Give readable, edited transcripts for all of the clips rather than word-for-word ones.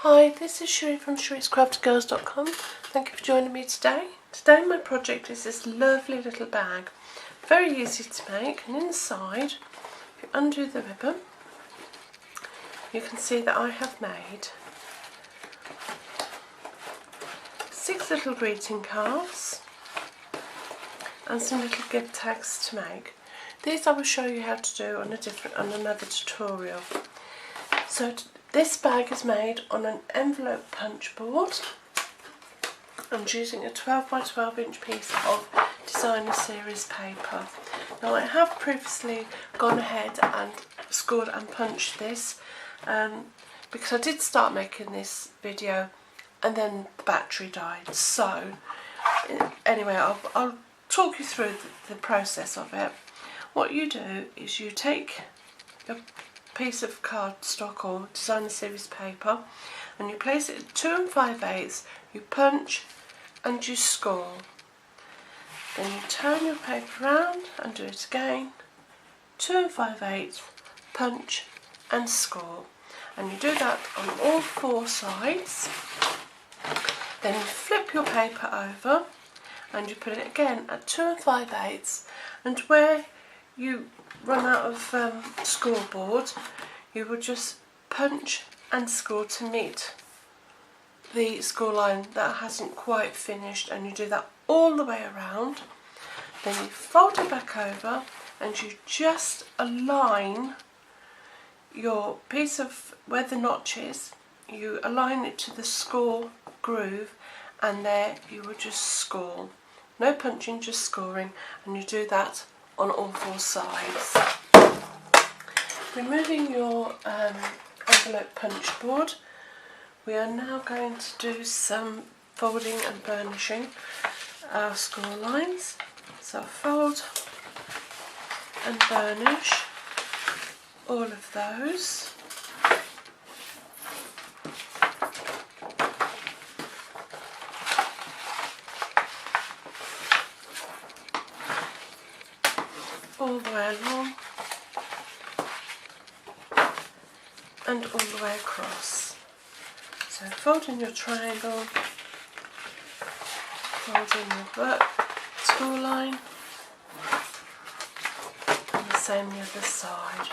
Hi, this is Sheree from Sheree'sCraftyGirls.com. Thank you for joining me today. Today my project is this lovely little bag. Very easy to make, and inside, if you undo the ribbon, you can see that I have made 6 little greeting cards and some little gift tags to make. These I will show you how to do on another tutorial. So this bag is made on an envelope punch board. I'm using a 12 by 12 inch piece of designer series paper. Now I have previously gone ahead and scored and punched this because I did start making this video and then the battery died. So anyway, I'll talk you through the process of it. What you do is you take a piece of cardstock or designer series paper and you place it at 2 5/8, you punch and you score. Then you turn your paper around and do it again, 2 5/8, punch and score. And you do that on all 4 sides. Then you flip your paper over and you put it again at 2 5/8, and where you run out of scoreboard, you will just punch and score to meet the score line that hasn't quite finished, and you do that all the way around. Then you fold it back over and you just align your piece of where the notch is, you align it to the score groove, and there you will just score. No punching, just scoring, and you do that on all 4 sides. Removing your envelope punch board, we are now going to do some folding and burnishing our score lines. So fold and burnish all of those. All the way along and all the way across. So fold in your triangle, fold in your score line, and the same the other side.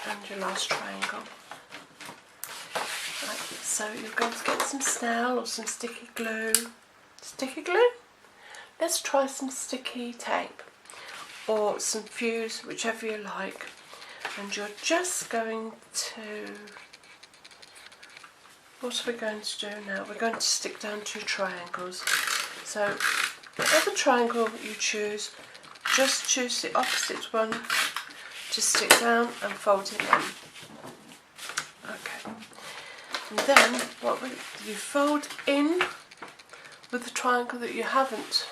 And your last triangle. Right, so you're going to get some Snell or some sticky glue. Sticky glue? Let's try some sticky tape or some fuse, whichever you like. And you're just going to, what are we going to do now? We're going to stick down 2 triangles. So whatever triangle you choose, just choose the opposite one to stick down and fold it in. Okay. And then you fold in with the triangle that you haven't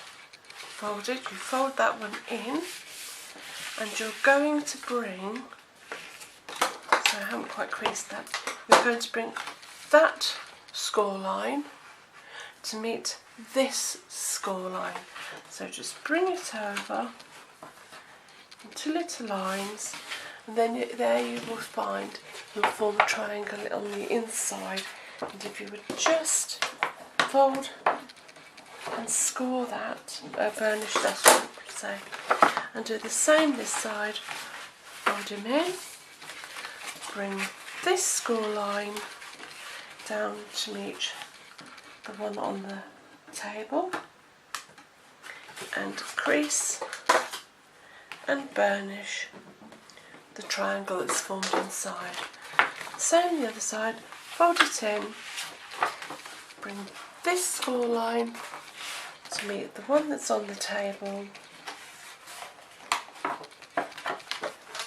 folded, you fold that one in, and you're going to bring, so I haven't quite creased that, you're going to bring that score line to meet this score line. So just bring it over until it aligns, and then there you will find you'll form a triangle on the inside. And if you would just fold and score that, burnish that, I would say, and do the same this side. Fold him in, bring this score line down to meet the one on the table, and crease and burnish the triangle that's formed inside. Same the other side, fold it in, bring this score line to meet the one that's on the table,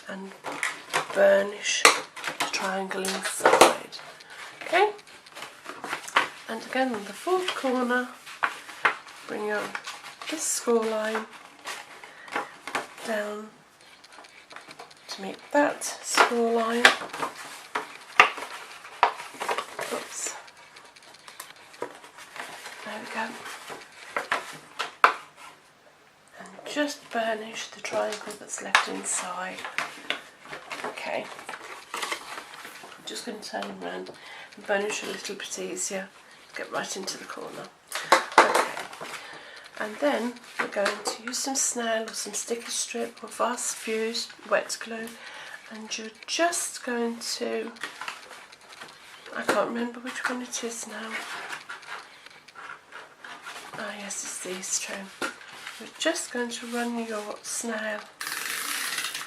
and burnish the triangle inside. Okay? And again on the 4th corner, bring your this score line down to meet that score line. Oops. There we go. And just burnish finish the triangle that's left inside. Okay, I'm just going to turn it around and burnish a little bit easier. Get right into the corner. Okay, and then we're going to use some snail or some sticky strip or fast fuse wet glue, and you're just going to, I can't remember which one it is now. Ah yes, it's these two. You're just going to run your snail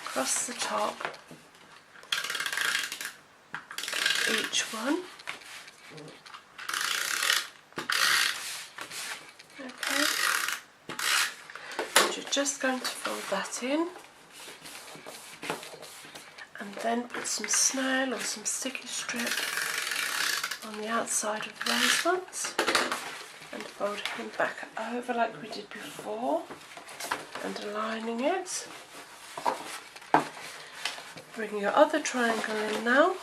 across the top, each one. Okay, and you're just going to fold that in, and then put some snail or some sticky strip on the outside of those ones, and fold him back over like we did before, and aligning it. Bring your other triangle in now,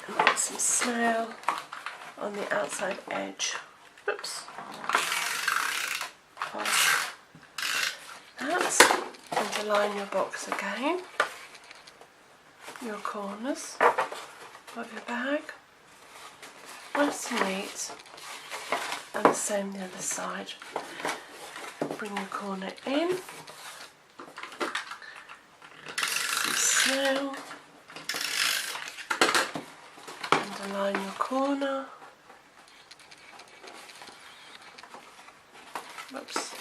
and put some snail on the outside edge. Oops. Of that, and align your box again, your corners of your bag, nice and neat, and the same the other side. Bring your corner in, some snail, and align your corner. Oops.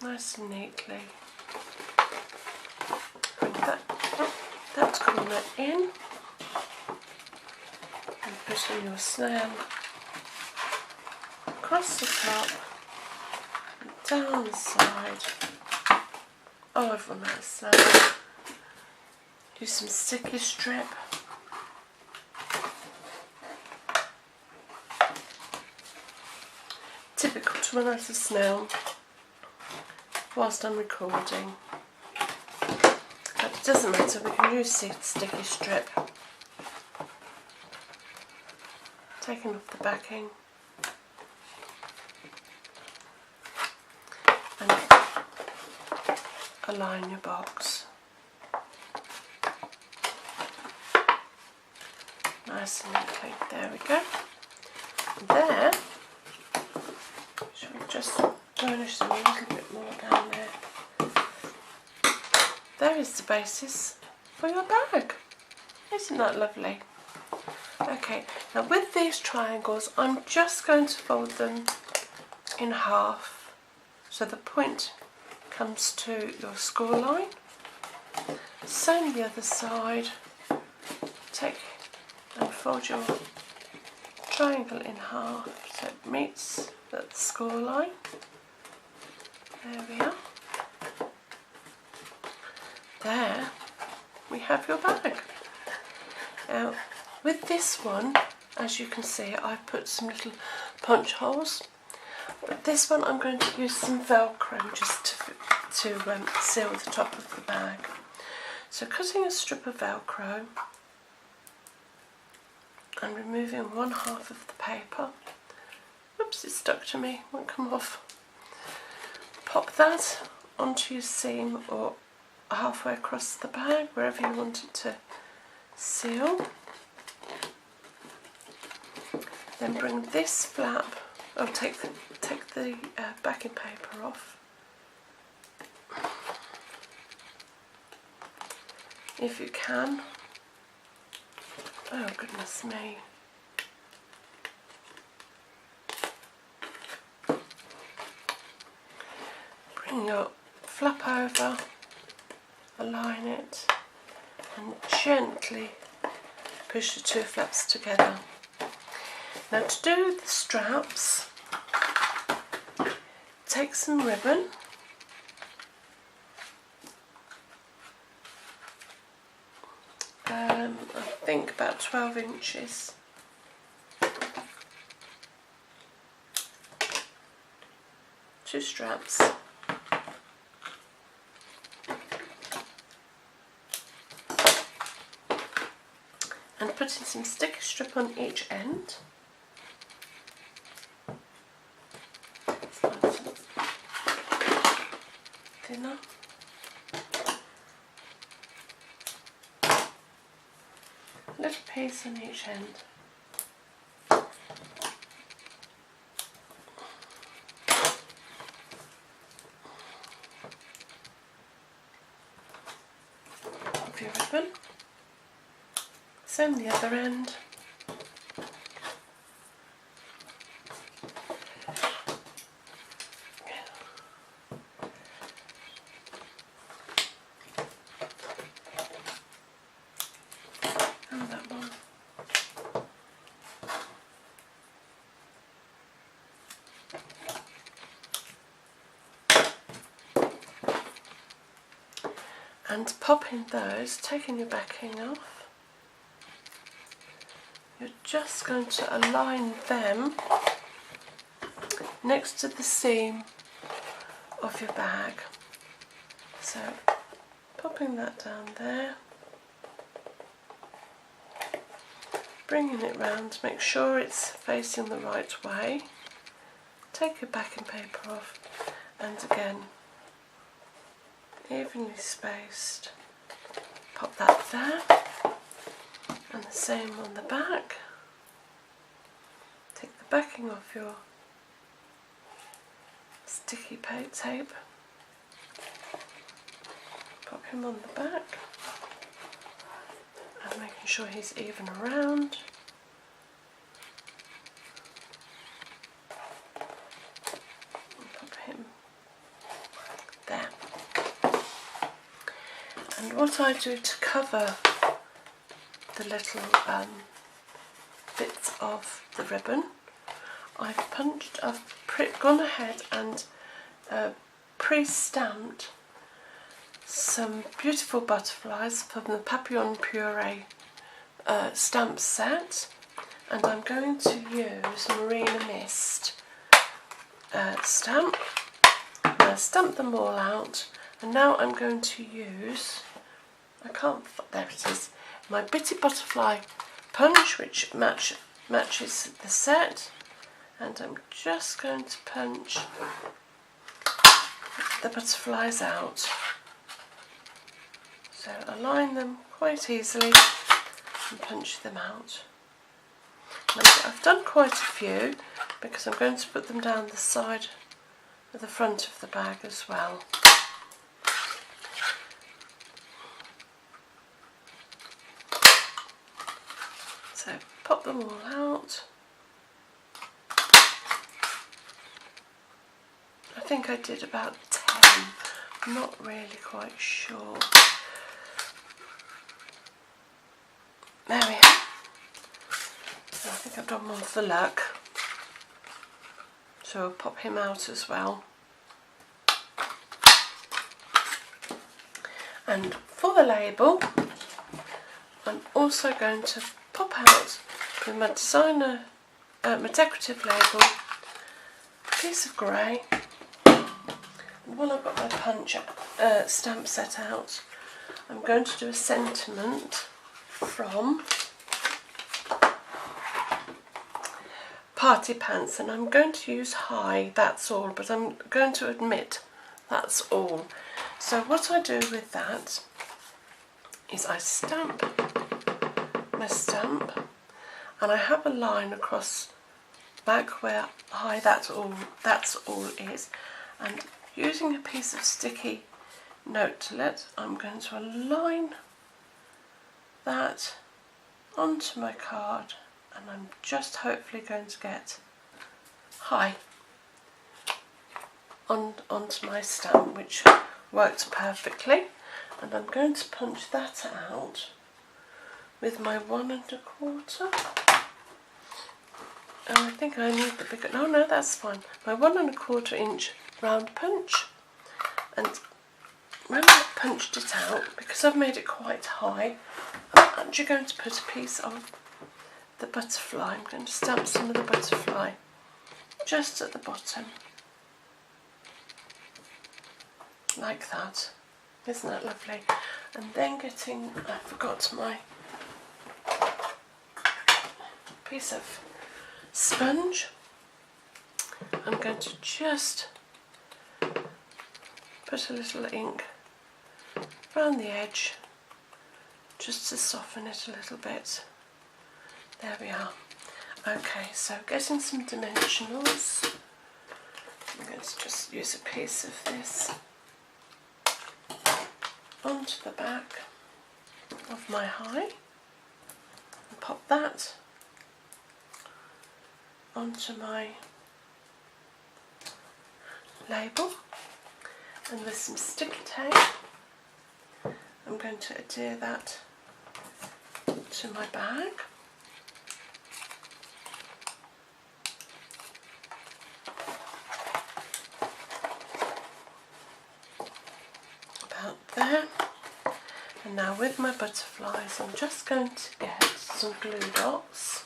Nice and neatly. Bring that corner in, and put in your snail across the top, and down the side, over on that side. Use some sticky strip. Typical to run out of snail whilst I'm recording, but it doesn't matter, we can use sticky strip. Taking off the backing, and align your box. Nice and neatly, there we go. And there, should we just burnish them a little bit more down there? There is the basis for your bag. Isn't that lovely? Okay, now with these triangles, I'm just going to fold them in half so the point comes to your score line. Same the other side. Take and fold your triangle in half so it meets the score line. There we are. There we have your bag. Now with this one, as you can see, I've put some little punch holes, but this one I'm going to use some Velcro just to seal the top of the bag. So cutting a strip of Velcro and removing one half of the paper. Oops, it's stuck to me, won't come off. Pop that onto your seam or halfway across the bag, wherever you want it to seal. Then bring this flap, or take the backing paper off. If you can. Oh goodness me. Bring your flap over, align it, and gently push the two flaps together. Now to do the straps, take some ribbon, I think about 12 inches. Two straps. And putting some sticky strip on each end. fastener. A little piece on each end. Of your ribbon. Same the other end. And that one. And popping those, taking your backing off, you're just going to align them next to the seam of your bag. So popping that down there, bringing it round, make sure it's facing the right way, take your backing paper off, and again evenly spaced, pop that there, and the same on the back. Take the backing off your sticky tape, pop him on the back, and making sure he's even around. And pop him there. And what I do to cover the little bits of the ribbon, I've gone ahead and pre-stamped some beautiful butterflies from the Papillon Puree stamp set, and I'm going to use Marina Mist stamp. I stamped them all out, and now I'm going to use, there it is, my Bitty Butterfly punch, which matches the set, and I'm just going to punch the butterflies out. So align them quite easily and punch them out. Now, I've done quite a few because I'm going to put them down the side of the front of the bag as well. So pop them all out. I think I did about 10, I'm not really quite sure. There we are. So I think I've done one for luck. So I'll pop him out as well. And for the label, I'm also going to pop out with my designer, my decorative label, a piece of grey. And while I've got my punch stamp set out, I'm going to do a sentiment from Party Pants, and I'm going to use Hi, that's all, but I'm going to admit that's all. So what I do with that is I stamp my stamp, and I have a line across back where Hi, that's all is, and using a piece of sticky Note-to-Let, I'm going to align that onto my card, and I'm just hopefully going to get Hi onto my stamp, which worked perfectly. And I'm going to punch that out with my 1 1/4. And I think I need the bigger, no, that's fine. My 1 1/4 inch round punch. And when I've punched it out, because I've made it quite high, I'm actually going to put a piece of the butterfly. I'm going to stamp some of the butterfly just at the bottom, like that. Isn't that lovely? And then I forgot my piece of sponge. I'm going to just put a little ink around the edge just to soften it a little bit. There we are. Okay, so getting some dimensionals. I'm going to just use a piece of this onto the back of my high and pop that onto my label, and with some sticky tape I'm going to adhere that to my bag. About there. And now with my butterflies I'm just going to get some glue dots,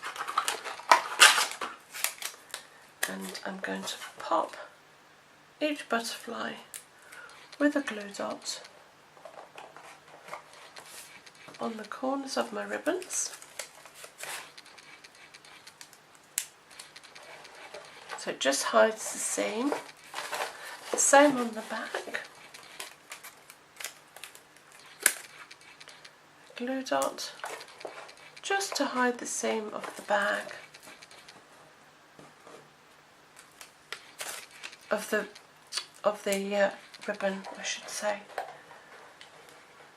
and I'm going to pop each butterfly with a glue dot on the corners of my ribbons. So it just hides the seam. The same on the back. Glue dot just to hide the seam of the bag, of the ribbon, I should say.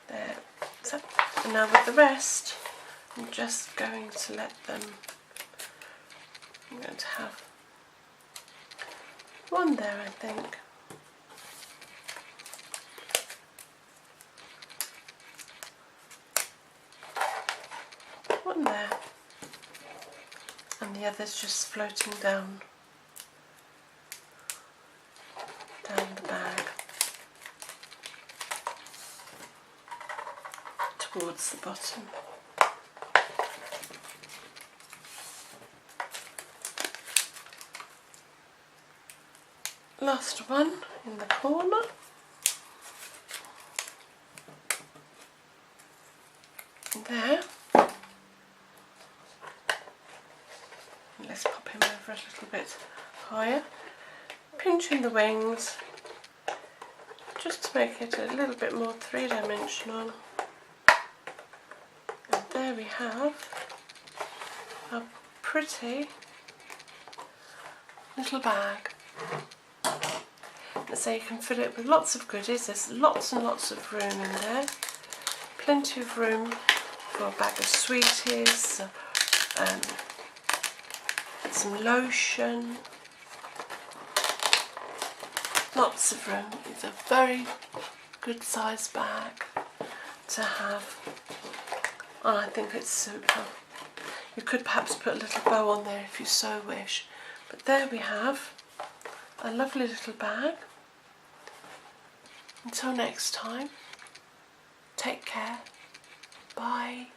There. So, and now with the rest, I'm just going to let them. I'm going to have one there, I think. One there, and the others just floating down the bag towards the bottom. Last one in the corner. There. Let's pop him over a little bit higher, pinching the wings just to make it a little bit more three-dimensional. And there we have a pretty little bag. So you can fill it with lots of goodies. There's lots and lots of room in there, plenty of room for a bag of sweeties, some lotion, lots of room. It's a very good sized bag to have, and I think it's super. You could perhaps put a little bow on there if you so wish, but there we have a lovely little bag. Until next time, take care, bye.